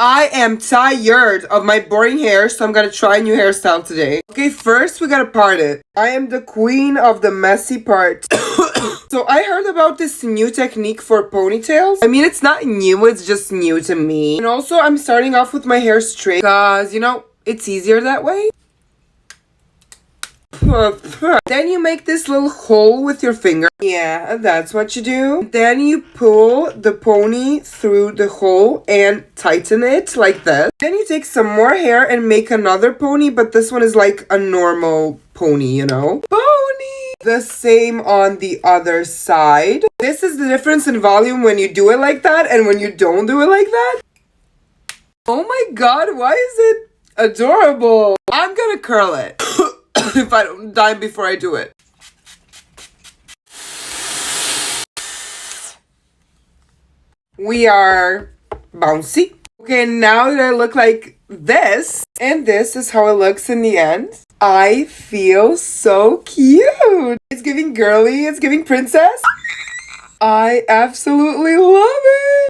I am tired of my boring hair, so I'm gonna try a new hairstyle today. Okay, first we gotta part it. I am the queen of the messy part. So I heard about this new technique for ponytails. I mean, it's not new, it's just new to me. And also, I'm starting off with my hair straight because, you know, it's easier that way. Then you make this little hole with your finger. Yeah, that's what you do. Then you pull the pony through the hole and tighten it like this. Then you take some more hair and make another pony, but this one is like a normal pony, you know? Pony! The same on the other side. This is the difference in volume when you do it like that and when you don't do it like that. Oh my god, why is it adorable? I'm gonna curl it. If I don't die before I do it. We are bouncy. Okay, now that I look like this, and this is how it looks in the end, I feel so cute. It's giving girly, it's giving princess. I absolutely love it.